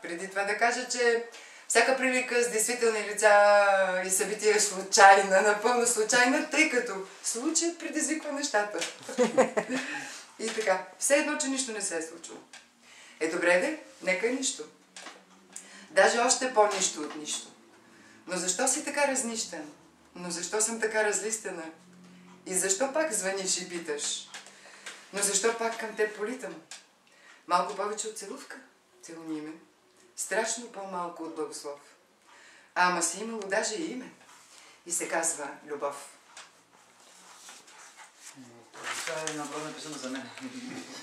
преди това да кажа, че всяка прилика с действителни лица и събития е случайна, напълно случайна, тъй като случаят предизвиква нещата. И така, все едно, че нищо не се е случило. Добре де, нека нищо. Даже още по-нищо от нищо. Но защо си така разнищен? Но защо съм така разлистена? И защо пак звъниш и питаш? Но защо пак към теб политам? Малко повече от целувка? Целуни ме. Страшно по-малко от благослов. Ама си имало даже и име. И се казва любов. Това е наоборот написано за мен.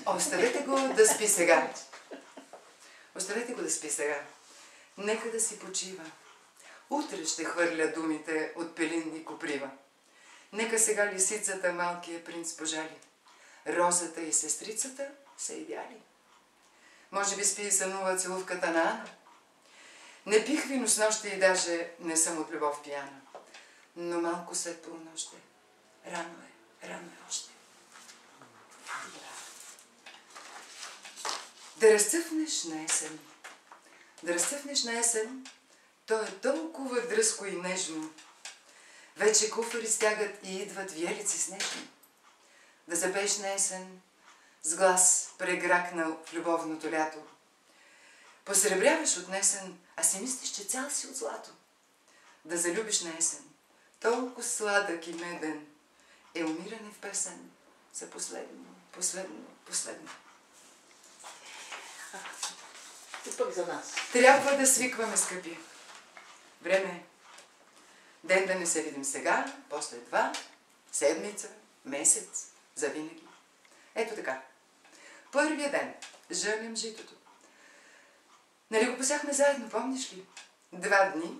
Оставете го да спи сега. Оставете го да спи сега. Нека да си почива. Утре ще хвърля думите от пелин и коприва. Нека сега лисицата малкия принц пожали. Розата и сестрицата са идеали. Може би спи и сънува целувката на Ана. Не пих вино с нощи и даже не съм от любов пияна. Но малко след полунощ е. Рано е още. Да разцъфнеш на есен. Да разцъфнеш на есен, то е толкова дръзко и нежно. Вече куфари стягат и идват виелици снежни. Да запееш на есен, с глас прегракнал в любовното лято. Посребряваш от несен, а си мислиш, че цял си от злато. Да залюбиш на есен, толкова сладък и меден, е умиране в песен за последно. И пък за нас. Трябва да свикваме, скъпи. Време е. Ден да не се видим сега, после 2, седмица, месец, завинаги. Ето така. Първия ден жънем житото. Нали го посяхме заедно, помниш ли? 2 дни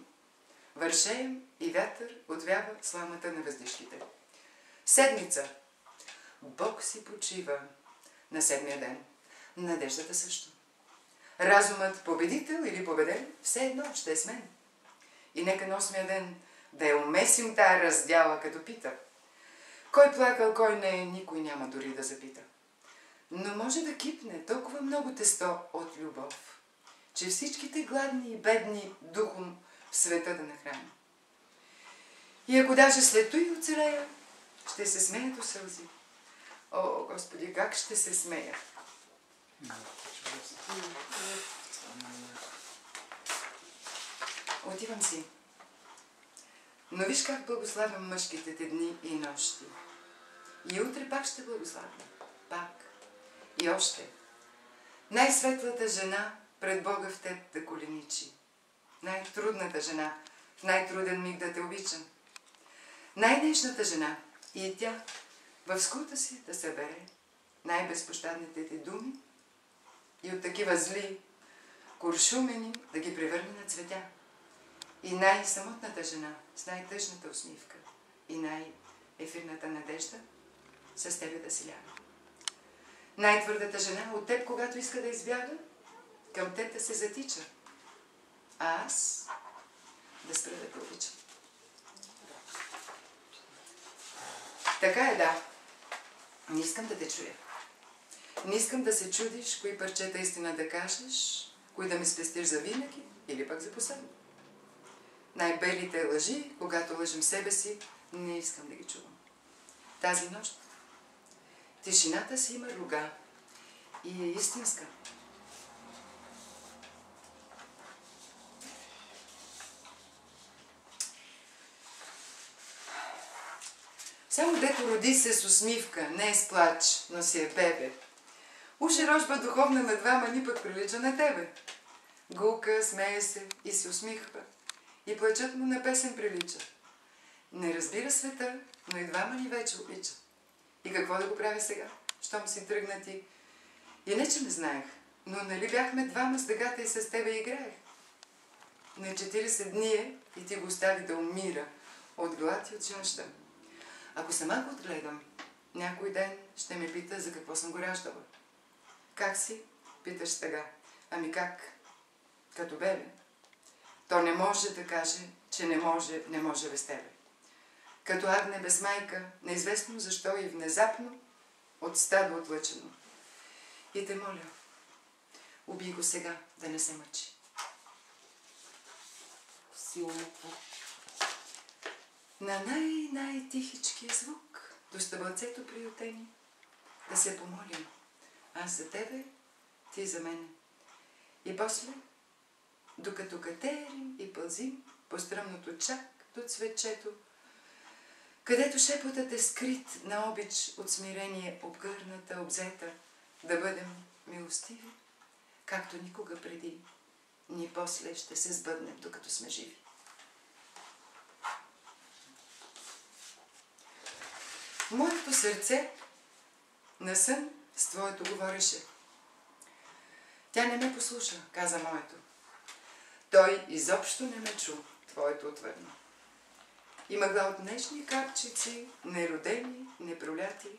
вършеем и вятър отвява сламата на въздишките. Седмица. Бог си почива на 7-я ден. Надеждата също. Разумът победител или победен, все едно ще е с мен. И нека на 8-я ден да я умесим тая раздяла, като пита. Кой плакал, кой не, никой няма дори да запита. Но може да кипне толкова много тесто от любов, че всичките гладни и бедни духом в света да нахрани. И ако даже след той оцелея, ще се смея до сълзи. О, Господи, как ще се смея! Отивам си. Но виж как благославям мъжките те дни и нощи. И утре пак ще благославям. Пак. И още. Най-светлата жена пред Бога в теб да коленичи. Най-трудната жена в най-труден миг да те обичам. Най-нежната жена и тя в скута си да събере най-безпощадните ти думи и от такива зли, куршумени да ги превърне на цветя. И най-самотната жена с най-тъжната усмивка и най-ефирната надежда с тебе да си ляга. Най-твърдата жена от теб, когато иска да избяга, към теб да се затича, а аз да спра да те обичам. Така е, да. Не искам да те чуя. Не искам да се чудиш, кои парчета истина да кажеш, кои да ми спестиш за винаги или пък за последно. Най-белите лъжи, когато лъжим себе си, не искам да ги чувам. Тази нощ тишината си има рога и е истинска. Само дето роди се с усмивка, не е с плач, но си е бебе. Уж е рожба духовна на двама, ни пък прилича на тебе. Гулка, смее се и се усмихва. И плачът му на песен прилича. Не разбира света, но и двама ни вече обича. И какво да го прави сега, щом си тръгнати? И не, че не знаех, но нали бяхме двама с дъгата и с тебе играех. На 40 дни е и ти го остави да умира от глад и от жажда. Ако сама го отгледам, някой ден ще ме пита за какво съм го раждала. Как си? Питаш сега. Ами как? Като бебе. То не може да каже, че не може без тебе. Като агне без майка, неизвестно защо и внезапно от стадо отлъчено. И те моля, убий го сега, да не се мъчи. силно. На най-тихичкия звук, до стъбълцето приютени, да се помолим. Аз за тебе, ти за мене. И после, докато катерим и пълзим по стръмното чак до цветчето, където шепотът е скрит на обич от смирение, обгърната, обзета, да бъдем милостиви, както никога преди, ни после ще се сбъднем, докато сме живи. Моето сърце на сън с твоето говореше. Тя не ме послуша, каза моето. Той изобщо не ме чу, твоето отвърна. И мъгла от нежни капчици, неродени, непроляти,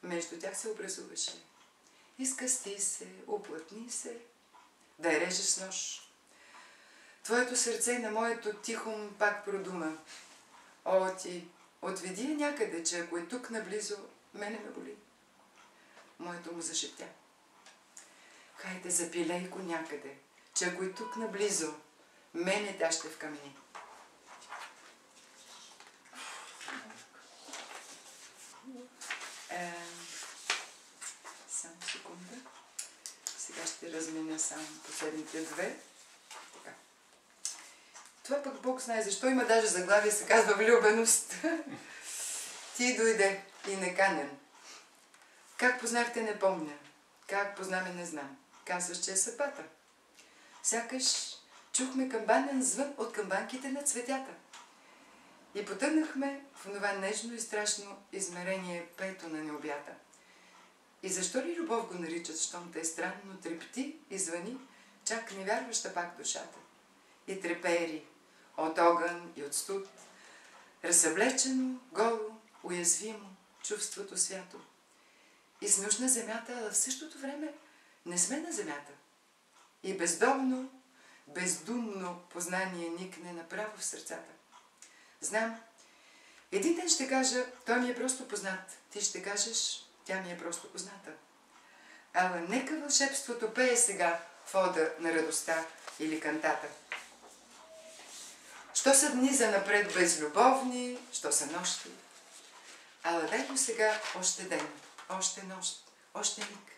между тях се образуваше. Изкъсти се, оплътни се, да я режеш с нож. Твоето сърце на моето тихом пак продума. О, ти, отведи я някъде, че ако е тук наблизо, мене ме боли. Моето му зашептя. Хайде, запилей го някъде, че ако е тук наблизо, мене тя ще вкамени. Само секунда. Сега ще разменя само последните две. Така. Това пък Бог знае защо. Има даже заглавие, се казва влюбеност. Ти дойде и неканен. Как познахте, не помня. Как познаме, не знам. Казваш, че е съдбата. Сякаш чухме камбанен звън от камбанките на цветята. И потънахме в това нежно и страшно измерение пето на необята. И защо ли любов го наричат, щом те е странно, трепти и звъни, чак не вярваща пак душата. И трепери от огън и от студ, разсъблечено, голо, уязвимо, чувството свято. Изнушна земята, а в същото време не сме на земята. И бездомно, бездумно познание никне направо в сърцата. Знам, един ден ще кажа, той ми е просто познат. Ти ще кажеш, тя ми е просто позната. Ала нека вълшебството пее сега в ода на радостта или кантата. Що са дни занапред безлюбовни, що са нощи. Ала дай го сега още ден, още нощ, още миг.